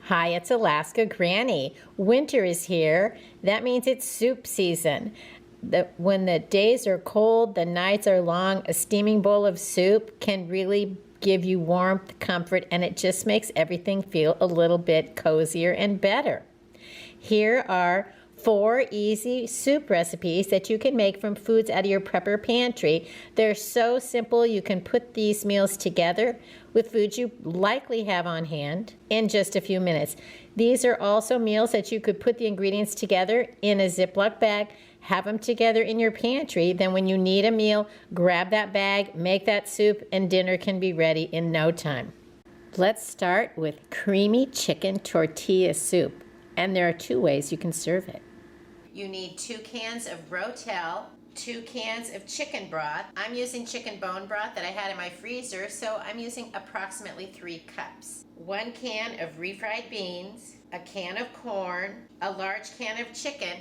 Hi, it's Alaska Granny. Winter is here. That means it's soup season. When the days are cold, the nights are long, a steaming bowl of soup can really give you warmth, comfort, and it just makes everything feel a little bit cozier and better. Here are 4 easy soup recipes that you can make from foods out of your prepper pantry. They're so simple, you can put these meals together with foods you likely have on hand in just a few minutes. These are also meals that you could put the ingredients together in a Ziploc bag, have them together in your pantry. Then when you need a meal, grab that bag, make that soup, and dinner can be ready in no time. Let's start with creamy chicken tortilla soup. And there are 2 ways you can serve it. You need 2 cans of Rotel, 2 cans of chicken broth. I'm using chicken bone broth that I had in my freezer, so I'm using approximately 3 cups. 1 can of refried beans, a can of corn, a large can of chicken.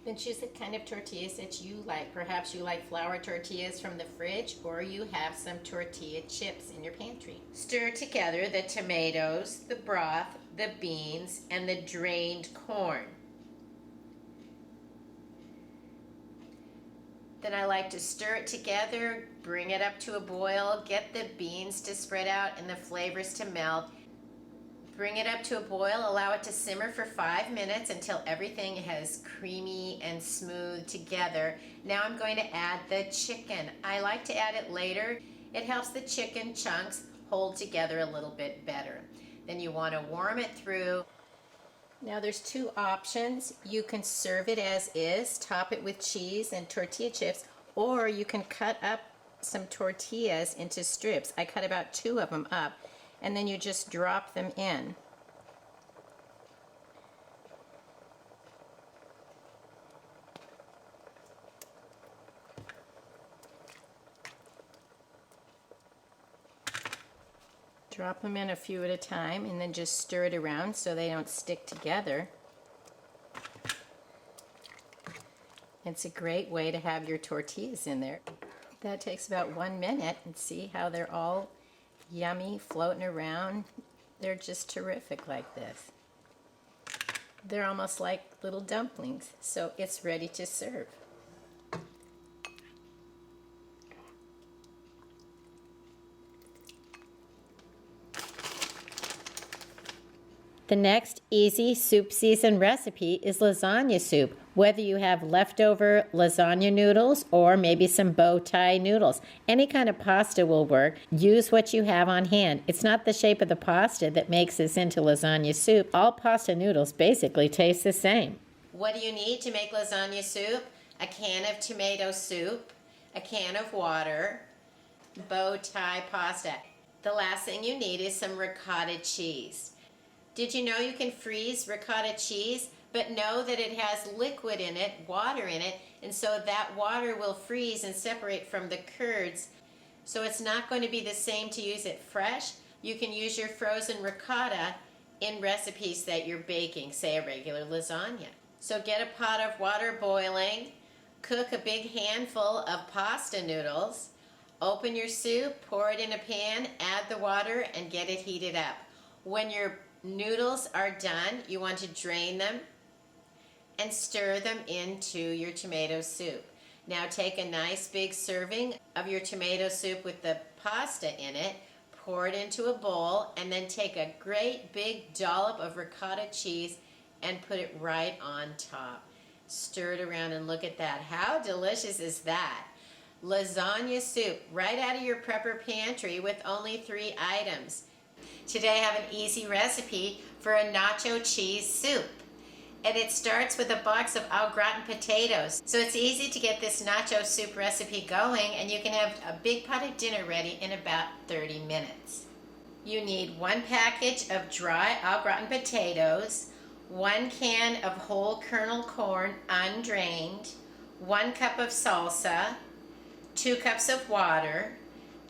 Then choose the kind of tortillas that you like. Perhaps you like flour tortillas from the fridge, or you have some tortilla chips in your pantry. Stir together the tomatoes, the broth, the beans, and the drained corn. Then I like to stir it together, bring it up to a boil, get the beans to spread out and the flavors to melt. Bring it up to a boil, allow it to simmer for 5 minutes until everything has creamy and smooth together. Now I'm going to add the chicken. I like to add it later. It helps the chicken chunks hold together a little bit better. Then you want to warm it through. Now there's 2 options. You can serve it as is, top it with cheese and tortilla chips, or you can cut up some tortillas into strips. I cut about 2 of them up, and then you just drop them in. Drop them in a few at a time and then just stir it around so they don't stick together. It's a great way to have your tortillas in there. That takes about 1 minute, and see how they're all yummy, floating around. They're just terrific like this. They're almost like little dumplings, so it's ready to serve. The next easy soup season recipe is lasagna soup. Whether you have leftover lasagna noodles or maybe some bow tie noodles, any kind of pasta will work. Use what you have on hand. It's not the shape of the pasta that makes this into lasagna soup. All pasta noodles basically taste the same. What do you need to make lasagna soup? A can of tomato soup, a can of water, bow tie pasta. The last thing you need is some ricotta cheese. Did you know you can freeze ricotta cheese, but know that it has liquid in it, water in it, and so that water will freeze and separate from the curds. So it's not going to be the same to use it fresh. You can use your frozen ricotta in recipes that you're baking, say a regular lasagna. So get a pot of water boiling, cook a big handful of pasta noodles, open your soup, pour it in a pan, add the water, and get it heated up. When your noodles are done, you want to drain them and stir them into your tomato soup. Now take a nice big serving of your tomato soup with the pasta in it, pour it into a bowl, and then take a great big dollop of ricotta cheese and put it right on top. Stir it around and look at that. How delicious is that? Lasagna soup right out of your prepper pantry with only 3 items. Today I have an easy recipe for a nacho cheese soup. And it starts with a box of au gratin potatoes. So it's easy to get this nacho soup recipe going, and you can have a big pot of dinner ready in about 30 minutes. You need 1 package of dry au gratin potatoes, 1 can of whole kernel corn undrained, 1 cup of salsa, 2 cups of water,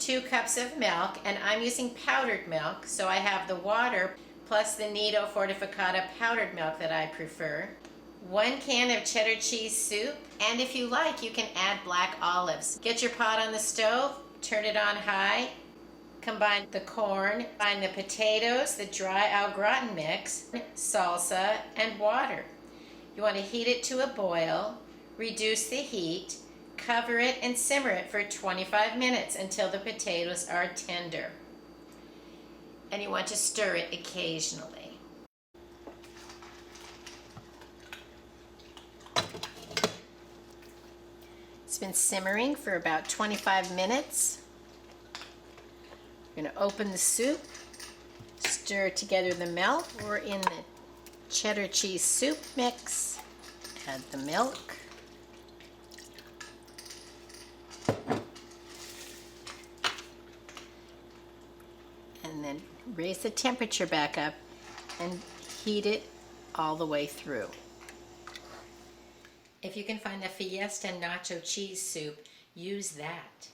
2 cups of milk, and I'm using powdered milk, so I have the water plus the Nido Fortificata powdered milk that I prefer, 1 can of cheddar cheese soup, and if you like, you can add black olives. Get your pot on the stove, turn it on high, Combine the corn, combine the potatoes, the dry au gratin mix, salsa, and water. You want to heat it to a boil, reduce the heat, cover it and simmer it for 25 minutes until the potatoes are tender. And you want to stir it occasionally. It's been simmering for about 25 minutes. We're going to open the soup, stir together the milk. Pour in the cheddar cheese soup mix, add the milk, and then raise the temperature back up and heat it all the way through. If you can find the Fiesta Nacho cheese soup, use that.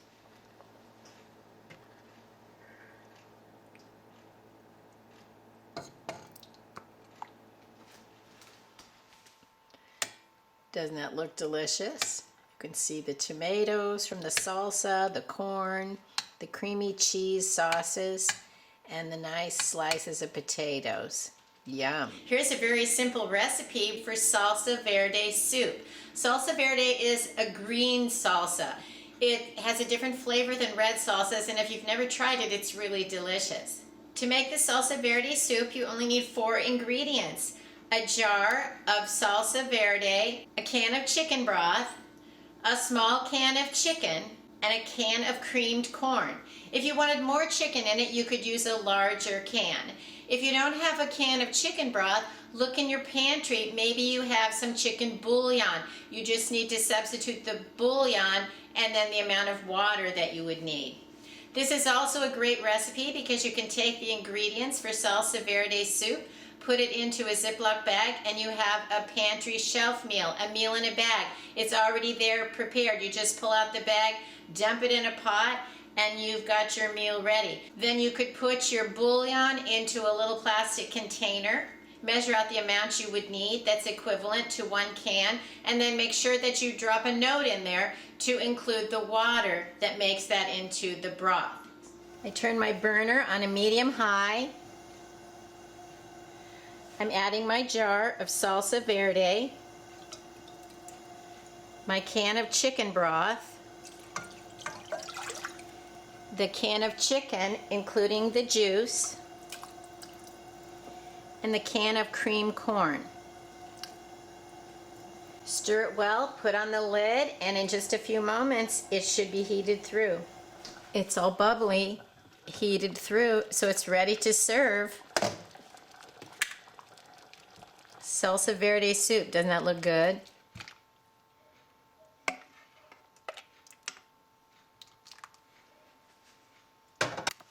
Doesn't that look delicious? You can see the tomatoes from the salsa, the corn, the creamy cheese sauces, and the nice slices of potatoes. Yum. Here's a very simple recipe for salsa verde soup. Salsa verde is a green salsa. It has a different flavor than red salsas, and if you've never tried it, it's really delicious. To make the salsa verde soup, you only need 4 ingredients. A jar of salsa verde, a can of chicken broth, a small can of chicken, and a can of creamed corn. If you wanted more chicken in it, you could use a larger can. If you don't have a can of chicken broth, look in your pantry. Maybe you have some chicken bouillon. You just need to substitute the bouillon and then the amount of water that you would need. This is also a great recipe because you can take the ingredients for salsa verde soup, put it into a Ziploc bag, and you have a pantry shelf meal, a meal in a bag. It's already there prepared. You just pull out the bag, dump it in a pot, and you've got your meal ready. Then you could put your bouillon into a little plastic container, measure out the amount you would need that's equivalent to 1 can, and then make sure that you drop a note in there to include the water that makes that into the broth. I turn my burner on a medium-high. I'm adding my jar of salsa verde, my can of chicken broth, the can of chicken including the juice, and the can of creamed corn. Stir it well, put on the lid, and in just a few moments it should be heated through. It's all bubbly, heated through, so it's ready to serve. Salsa verde soup, doesn't that look good?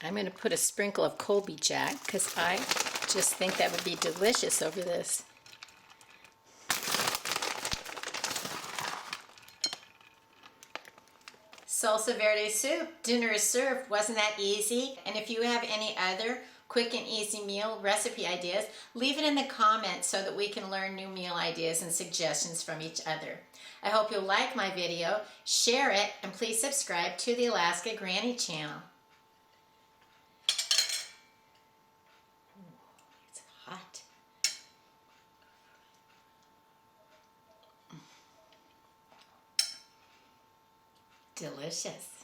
I'm going to put a sprinkle of Colby Jack because I just think that would be delicious over this. Salsa verde soup, dinner is served. Wasn't that easy? And if you have any other quick and easy meal recipe ideas, leave it in the comments so that we can learn new meal ideas and suggestions from each other. I hope you'll like my video, share it, and please subscribe to the Alaska Granny channel. It's hot. Delicious.